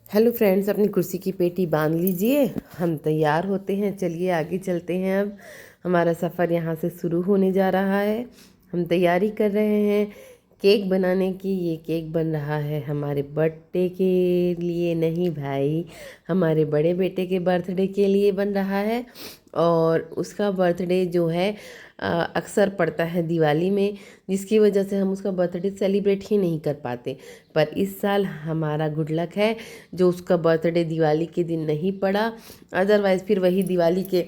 Hello friends, अपनी कुर्सी की पेटी बांध लीजिए। हम तैयार होते हैं, चलिए आगे चलते हैं। अब हमारा सफ़र यहाँ से शुरू होने जा रहा है। हम तैयारी कर रहे हैं केक बनाने की। ये केक बन रहा है हमारे बर्थडे के लिए नहीं भाई, हमारे बड़े बेटे के बर्थडे के लिए बन रहा है। और उसका बर्थडे जो है अक्सर पड़ता है दिवाली में, जिसकी वजह से हम उसका बर्थडे सेलिब्रेट ही नहीं कर पाते। पर इस साल हमारा गुड लक है जो उसका बर्थडे दिवाली के दिन नहीं पड़ा। अदरवाइज़ फिर वही दिवाली के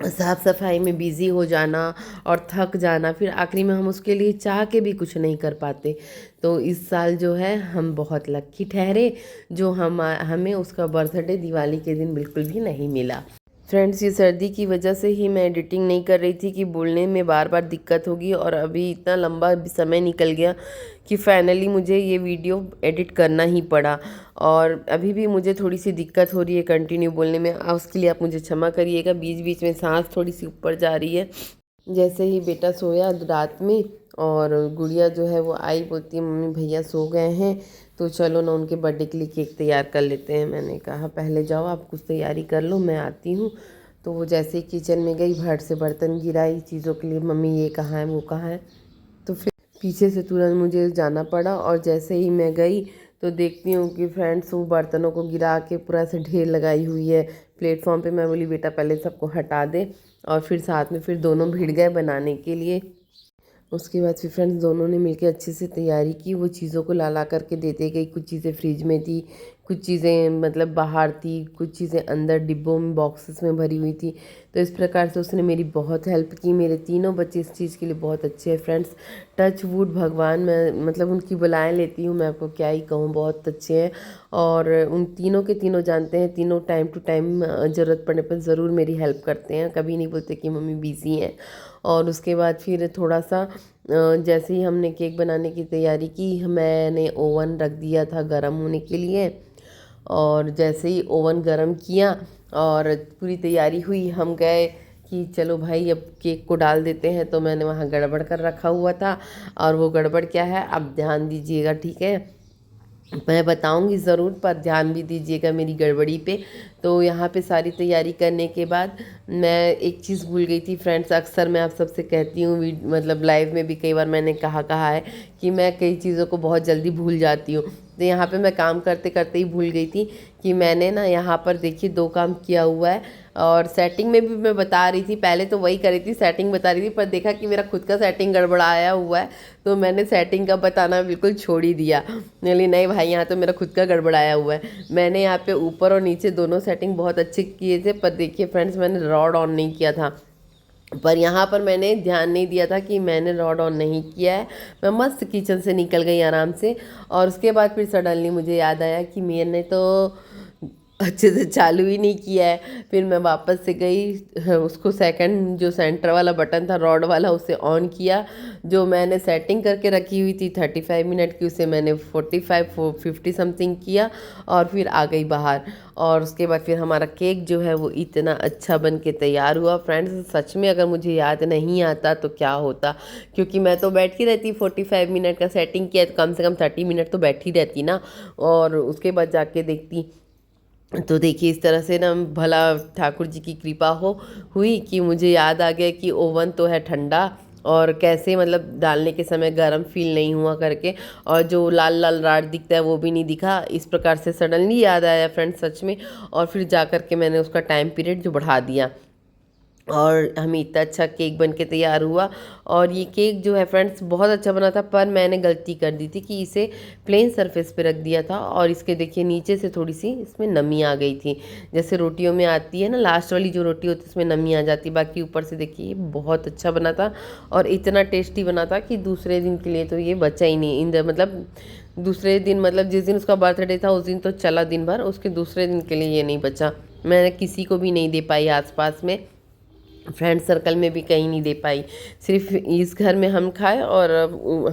साफ़ सफाई में बिज़ी हो जाना और थक जाना, फिर आखिरी में हम उसके लिए चाह के भी कुछ नहीं कर पाते। तो इस साल जो है हम बहुत लक्की ठहरे जो हमें उसका बर्थडे दिवाली के दिन बिल्कुल भी नहीं मिला। फ्रेंड्स, ये सर्दी की वजह से ही मैं एडिटिंग नहीं कर रही थी कि बोलने में बार बार दिक्कत होगी, और अभी इतना लंबा समय निकल गया कि फाइनली मुझे ये वीडियो एडिट करना ही पड़ा। और अभी भी मुझे थोड़ी सी दिक्कत हो रही है कंटिन्यू बोलने में, उसके लिए आप मुझे क्षमा करिएगा। बीच बीच में सांस थोड़ी सी ऊपर जा रही है। जैसे ही बेटा सोया रात में और गुड़िया जो है वो आई, बोलती है मम्मी भैया सो गए हैं तो चलो ना उनके बर्थडे के लिए केक तैयार कर लेते हैं। मैंने कहा पहले जाओ आप कुछ तैयारी कर लो, मैं आती हूँ। तो वो जैसे ही किचन में गई, भट से बर्तन गिराई चीज़ों के लिए, मम्मी ये कहाँ है वो कहाँ है। तो फिर पीछे से तुरंत मुझे जाना पड़ा, और जैसे ही मैं गई तो देखती हूँ कि फ्रेंड्स वो बर्तनों को गिरा के पूरा से ढेर लगाई हुई है प्लेटफॉर्म पे। मैं बोली बेटा पहले सबको हटा दे, और फिर साथ में फिर दोनों भिड़ गए बनाने के लिए। उसके बाद फिर फ्रेंड्स दोनों ने मिलकर अच्छे से तैयारी की। वो चीज़ों को ला ला करके देते गई। कुछ चीज़ें फ्रिज में थी, कुछ चीज़ें मतलब बाहर थी, कुछ चीज़ें अंदर डिब्बों में बॉक्सेस में भरी हुई थी। तो इस प्रकार से उसने मेरी बहुत हेल्प की। मेरे तीनों बच्चे इस चीज़ के लिए बहुत अच्छे हैं फ्रेंड्स। टच वुड भगवान, मैं मतलब उनकी बुलाएँ लेती हूँ, मैं आपको क्या ही कहूँ, बहुत अच्छे हैं। और उन तीनों के तीनों जानते हैं, तीनों टाइम टू टाइम ज़रूरत पड़ने पर ज़रूर मेरी हेल्प करते हैं, कभी नहीं बोलते कि मम्मी बिज़ी हैं। और उसके बाद फिर थोड़ा सा जैसे ही हमने केक बनाने की तैयारी की, मैंने ओवन रख दिया था गरम होने के लिए। और जैसे ही ओवन गरम किया और पूरी तैयारी हुई, हम गए कि चलो भाई अब केक को डाल देते हैं। तो मैंने वहाँ गड़बड़ कर रखा हुआ था, और वो गड़बड़ क्या है अब ध्यान दीजिएगा, ठीक है। मैं बताऊंगी ज़रूर, पर ध्यान भी दीजिएगा मेरी गड़बड़ी पे। तो यहाँ पे सारी तैयारी करने के बाद मैं एक चीज़ भूल गई थी फ्रेंड्स। अक्सर मैं आप सबसे कहती हूँ, मतलब लाइव में भी कई बार मैंने कहा है कि मैं कई चीज़ों को बहुत जल्दी भूल जाती हूँ। तो यहाँ पे मैं काम करते करते ही भूल गई थी कि मैंने ना यहाँ पर देखिए 2 काम किया हुआ है। और सेटिंग में भी मैं बता रही थी, पहले तो वही करी थी, सेटिंग बता रही थी, पर देखा कि मेरा खुद का सेटिंग गड़बड़ाया हुआ है। तो मैंने सेटिंग का बताना बिल्कुल छोड़ ही दिया। बोली नहीं भाई, यहाँ तो मेरा खुद का गड़बड़ाया हुआ है। मैंने यहाँ पे ऊपर और नीचे दोनों सेटिंग बहुत अच्छे किए थे, पर देखिए फ्रेंड्स मैंने रॉड ऑन नहीं किया था। पर यहाँ पर मैंने ध्यान नहीं दिया था कि मैंने रॉड ऑन नहीं किया है। मैं मस्त किचन से निकल गई आराम से, और उसके बाद फिर सडनली मुझे याद आया कि मैंने तो अच्छे से चालू ही नहीं किया है। फिर मैं वापस से गई, उसको सेकंड जो सेंटर वाला बटन था रॉड वाला, उसे ऑन किया। जो मैंने सेटिंग करके रखी हुई थी 35 मिनट की, उसे मैंने 50 समथिंग किया, और फिर आ गई बाहर। और उसके बाद फिर हमारा केक जो है वो इतना अच्छा बन के तैयार हुआ फ्रेंड्स। सच में अगर मुझे याद नहीं आता तो क्या होता, क्योंकि मैं तो बैठी रहती, 45 मिनट का सेटिंग किया तो कम से कम 30 मिनट तो बैठी रहती ना। और उसके बाद जाके देखती तो देखिए इस तरह से ना भला ठाकुर जी की कृपा हुई कि मुझे याद आ गया कि ओवन तो है ठंडा, और कैसे मतलब डालने के समय गर्म फील नहीं हुआ करके, और जो लाल लाल राड दिखता है वो भी नहीं दिखा। इस प्रकार से सडनली याद आया फ्रेंड्स सच में। और फिर जा कर के मैंने उसका टाइम पीरियड जो बढ़ा दिया, और हमें इतना अच्छा केक बन के तैयार हुआ। और ये केक जो है फ्रेंड्स बहुत अच्छा बना था, पर मैंने गलती कर दी थी कि इसे प्लेन सरफेस पे रख दिया था, और इसके देखिए नीचे से थोड़ी सी इसमें नमी आ गई थी। जैसे रोटियों में आती है ना, लास्ट वाली जो रोटी होती है उसमें नमी आ जाती है। बाकी ऊपर से देखिए ये बहुत अच्छा बना था, और इतना टेस्टी बना था कि दूसरे दिन के लिए तो ये बचा ही नहीं। मतलब दूसरे दिन, मतलब जिस दिन उसका बर्थडे था उस दिन तो चला दिन भर, उसके दूसरे दिन के लिए ये नहीं बचा। मैंने किसी को भी नहीं दे पाई, आसपास में फ्रेंड सर्कल में भी कहीं नहीं दे पाई। सिर्फ इस घर में हम खाए, और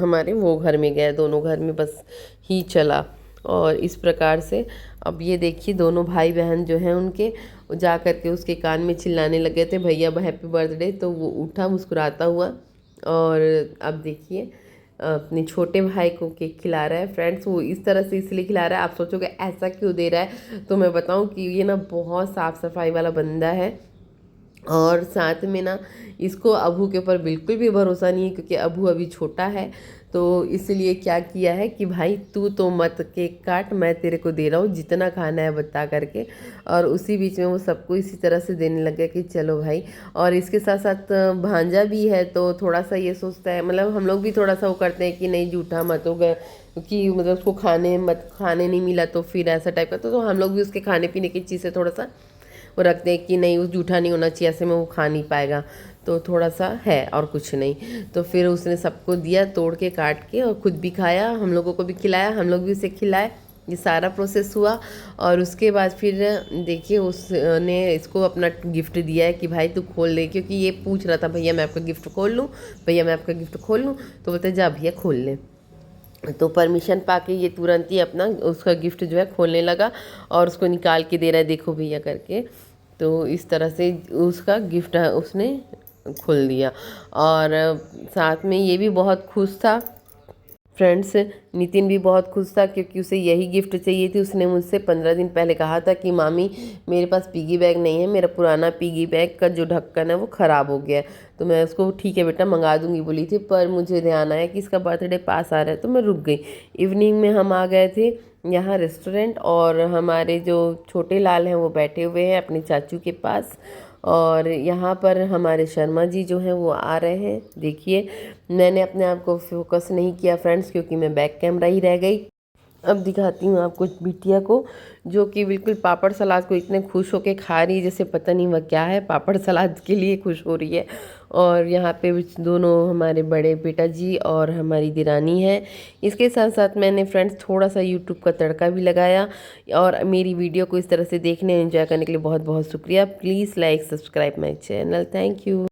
हमारे वो घर में गए, दोनों घर में बस ही चला। और इस प्रकार से अब ये देखिए दोनों भाई बहन जो हैं उनके जा कर के उसके कान में चिल्लाने लगे थे भैया हैप्पी बर्थडे। तो वो उठा मुस्कुराता हुआ, और अब देखिए अपने छोटे भाई को केक खिला रहा है। फ्रेंड्स वो इस तरह से इसलिए खिला रहा है, आप सोचोगे ऐसा क्यों दे रहा है, तो मैं बताऊं कि ये ना बहुत साफ़ सफाई वाला बंदा है। और साथ में ना इसको अबू के ऊपर बिल्कुल भी भरोसा नहीं है, क्योंकि अबू अभी छोटा है। तो इसलिए क्या किया है कि भाई तू तो मत केक काट, मैं तेरे को दे रहा हूँ जितना खाना है बता करके। और उसी बीच में वो सबको इसी तरह से देने लग गया कि चलो भाई। और इसके साथ साथ भांजा भी है, तो थोड़ा सा ये सोचता है, मतलब हम लोग भी थोड़ा सा वो करते हैं कि नहीं जूठा मत होगा, क्योंकि मतलब उसको खाने नहीं मिला तो फिर ऐसा टाइप का। तो हम लोग भी उसके खाने पीने की चीज़ से थोड़ा सा वो रखते हैं कि नहीं वो जूठा नहीं होना चाहिए, ऐसे में वो खा नहीं पाएगा। तो थोड़ा सा है और कुछ नहीं। तो फिर उसने सबको दिया तोड़ के काट के, और खुद भी खाया, हम लोगों को भी खिलाया, हम लोग भी उसे खिलाए। ये सारा प्रोसेस हुआ। और उसके बाद फिर देखिए उसने इसको अपना गिफ्ट दिया है कि भाई तू खोल ले, क्योंकि ये पूछ रहा था भैया मैं आपका गिफ्ट खोल लूँ, भैया मैं आपका गिफ्ट खोल लूँ। तो बोलते जा भैया खोल ले। तो परमिशन पाके ये तुरंत ही अपना उसका गिफ्ट जो है खोलने लगा, और उसको निकाल के दे रहा है देखो भैया करके। तो इस तरह से उसका गिफ्ट उसने खोल दिया। और साथ में ये भी बहुत खुश था। फ्रेंड्स नितिन भी बहुत खुश था, क्योंकि उसे यही गिफ्ट चाहिए थी। उसने मुझसे 15 दिन पहले कहा था कि मामी मेरे पास पिगी बैग नहीं है, मेरा पुराना पिगी बैग का जो ढक्कन है वो ख़राब हो गया है। तो मैं उसको ठीक है बेटा मंगा दूंगी बोली थी, पर मुझे ध्यान आया कि इसका बर्थडे पास आ रहा है तो मैं रुक गई। इवनिंग में हम आ गए थे यहाँ रेस्टोरेंट, और हमारे जो छोटे लाल हैं वो बैठे हुए हैं अपने चाचू के पास। और यहाँ पर हमारे शर्मा जी जो हैं वो आ रहे हैं। देखिए मैंने अपने आप को फोकस नहीं किया फ्रेंड्स, क्योंकि मैं बैक कैमरा ही रह गई। अब दिखाती हूँ आपको बिटिया को, जो कि बिल्कुल पापड़ सलाद को इतने खुश होके खा रही है जैसे पता नहीं वह क्या है, पापड़ सलाद के लिए खुश हो रही है। और यहाँ पे दोनों हमारे बड़े बेटा जी और हमारी दिरानी है। इसके साथ साथ मैंने फ्रेंड्स थोड़ा सा यूट्यूब का तड़का भी लगाया। और मेरी वीडियो को इस तरह से देखने एंजॉय करने के लिए बहुत बहुत शुक्रिया। Please like subscribe my channel. Thank you.